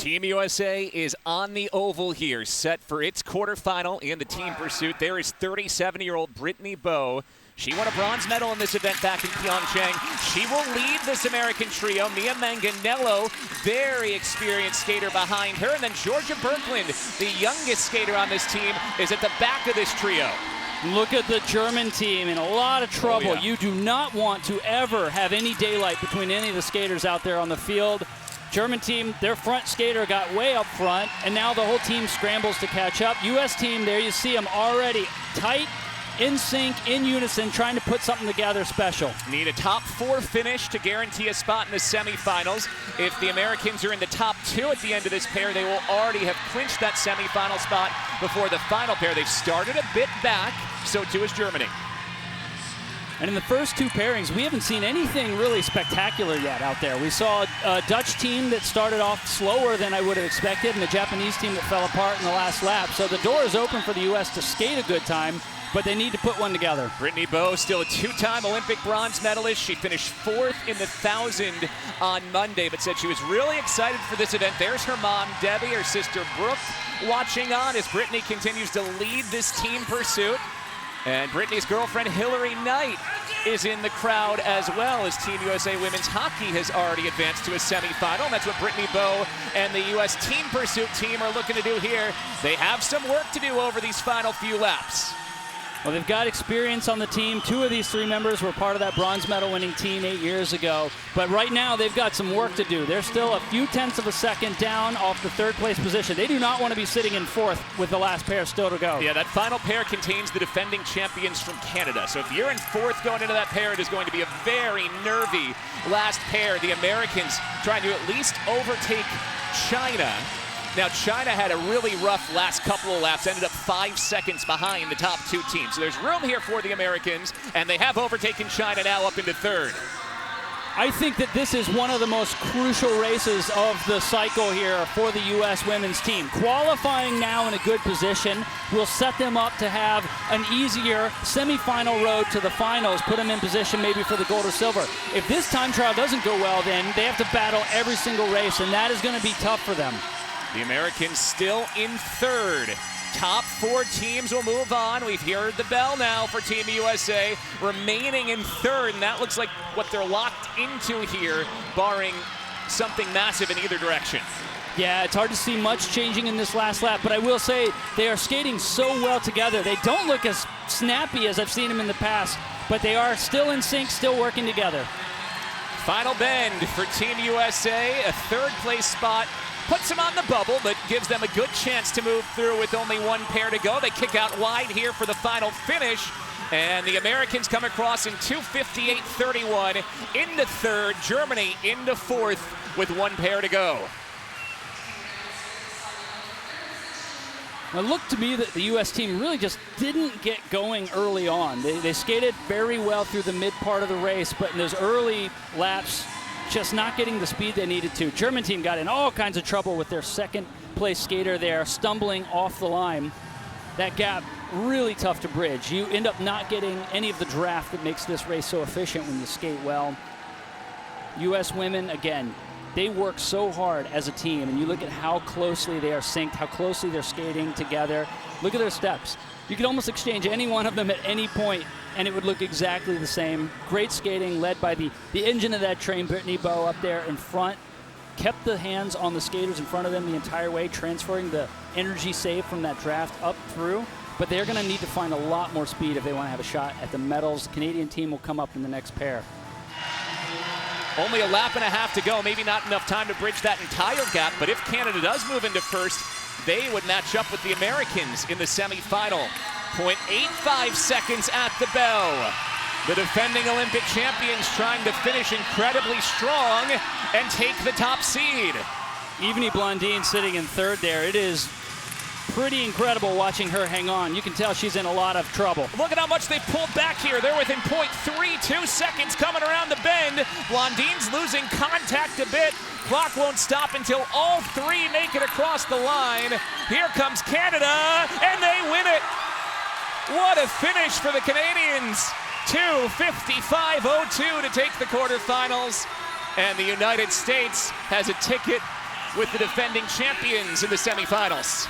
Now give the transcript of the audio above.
Team USA is on the oval here, set for its quarterfinal in the team pursuit. There is 37-year-old Brittany Bowe. She won a bronze medal in this event back in Pyeongchang. She will lead this American trio. Manganello, very experienced skater behind her. And then Georgia Berkland, the youngest skater on this team, is at the back of this trio. Look at the German team in a lot of trouble. Oh, yeah. You do not want to ever have any daylight between any of the skaters out there on the field. German team, their front skater got way up front, and now the whole team scrambles to catch up. U.S. team, there you see them already tight, in sync, in unison, trying to put something together special. Need a top 4 finish to guarantee a spot in the semifinals. If the Americans are in the top 2 at the end of this pair, they will already have clinched that semifinal spot before the final pair. They've started a bit back, so too is Germany. And in the first 2 pairings, we haven't seen anything really spectacular yet out there. We saw a Dutch team that started off slower than I would have expected, and a Japanese team that fell apart in the last lap. So the door is open for the U.S. to skate a good time, but they need to put one together. Brittany Bowe, still a 2-time Olympic bronze medalist. She finished 4th in the 1,000 on Monday, but said she was really excited for this event. There's her mom, Debbie, her sister, Brooke, watching on as Brittany continues to lead this team pursuit. And Brittany's girlfriend, Hillary Knight, is in the crowd as well, as Team USA Women's Hockey has already advanced to a semifinal. And that's what Brittany Bowe and the U.S. team pursuit team are looking to do here. They have some work to do over these final few laps. Well, they've got experience on the team. 2 of these 3 members were part of that bronze medal winning team 8 years ago. But right now, they've got some work to do. They're still a few tenths of a second down off the 3rd place position. They do not want to be sitting in 4th with the last pair still to go. Yeah, that final pair contains the defending champions from Canada. So if you're in 4th going into that pair, it is going to be a very nervy last pair. The Americans trying to at least overtake China. Now, China had a really rough last couple of laps, ended up 5 seconds behind the top 2 teams. So there's room here for the Americans, and they have overtaken China now up into 3rd. I think that this is one of the most crucial races of the cycle here for the U.S. women's team. Qualifying now in a good position will set them up to have an easier semifinal road to the finals, put them in position maybe for the gold or silver. If this time trial doesn't go well, then they have to battle every single race, and that is going to be tough for them. The Americans still in 3rd. Top 4 teams will move on. We've heard the bell now for Team USA, remaining in 3rd, and that looks like what they're locked into here, barring something massive in either direction. Yeah, it's hard to see much changing in this last lap, but I will say they are skating so well together. They don't look as snappy as I've seen them in the past, but they are still in sync, still working together. Final bend for Team USA, a 3rd place spot. Puts them on the bubble, but gives them a good chance to move through with only 1 pair to go. They kick out wide here for the final finish, and the Americans come across in 2:58.31 into 3rd, Germany into 4th with 1 pair to go. It looked to me that the U.S. team really just didn't get going early on. They skated very well through the mid part of the race, but in those early laps, just not getting the speed they needed to. German team got in all kinds of trouble with their 2nd place skater there, stumbling off the line. That gap, really tough to bridge. You end up not getting any of the draft that makes this race so efficient when you skate well. U.S. women, again, they work so hard as a team, and you look at how closely they are synced, how closely they're skating together. Look at their steps. You could almost exchange any one of them at any point, and it would look exactly the same. Great skating led by the engine of that train, Brittany Bowe, up there in front. Kept the hands on the skaters in front of them the entire way, transferring the energy saved from that draft up through. But they're going to need to find a lot more speed if they want to have a shot at the medals. The Canadian team will come up in the next pair. Only a lap and a half to go, maybe not enough time to bridge that entire gap, but if Canada does move into 1st, they would match up with the Americans in the semifinal. 0.85 seconds at the bell. The defending Olympic champions trying to finish incredibly strong and take the top seed. Yvonne Blondin sitting in 3rd there. It is pretty incredible watching her hang on. You can tell she's in a lot of trouble. Look at how much they pulled back here. They're within 0.32 seconds coming around the bend. Blondin's losing contact a bit. Clock won't stop until all 3 make it across the line. Here comes Canada, and they win it. What a finish for the Canadians. 2:55.02 to take the quarterfinals. And the United States has a ticket with the defending champions in the semifinals.